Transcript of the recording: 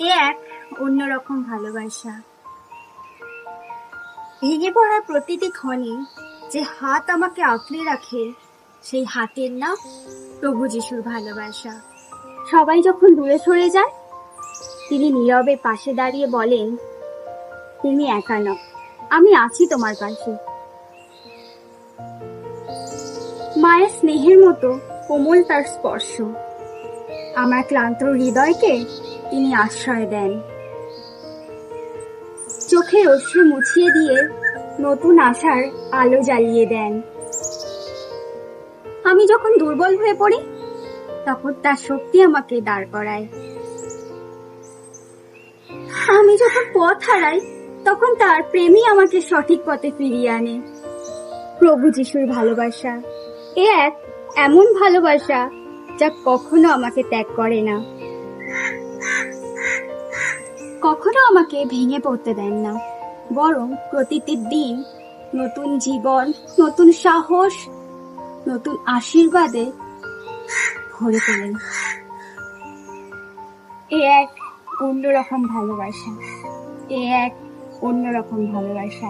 এ এক অন্যরকম ভালোবাসা। ভেঙে পড়া প্রতিটি ক্ষণে যে হাত আমাকে আঁকড়ে রাখে, সেই হাতের নাম প্রভু যিশুর ভালোবাসা। সবাই যখন দূরে সরে যায়, তিনি নীরবে পাশে দাঁড়িয়ে বলেন, তুমি একা নও, আমি আছি তোমার পাশে। মায়ের স্নেহের মতো কোমল তার স্পর্শ, আমার ক্লান্ত হৃদয়কে তিনি আশ্রয় দেন। চোখের অশ্রু মুছিয়ে দিয়ে নতুন আশার আলো জ্বালিয়ে দেন। আমি যখন দুর্বল হয়ে পড়ি, তখন তার শক্তি আমাকে দাঁড় করায়। আমি যখন পথ হারাই, তখন তার প্রেমই আমাকে সঠিক পথে ফিরিয়ে আনে। প্রভু যিশুর ভালোবাসা এ এক এমন ভালোবাসা যা কখনো আমাকে ত্যাগ করে না, কখনো আমাকে ভেঙে পড়তে দেন না, বরং প্রতিটি দিন নতুন জীবন, নতুন সাহস, নতুন আশীর্বাদে ভরে তোলেন। এ এক অন্যরকম ভালোবাসা, এ এক অন্যরকম ভালোবাসা।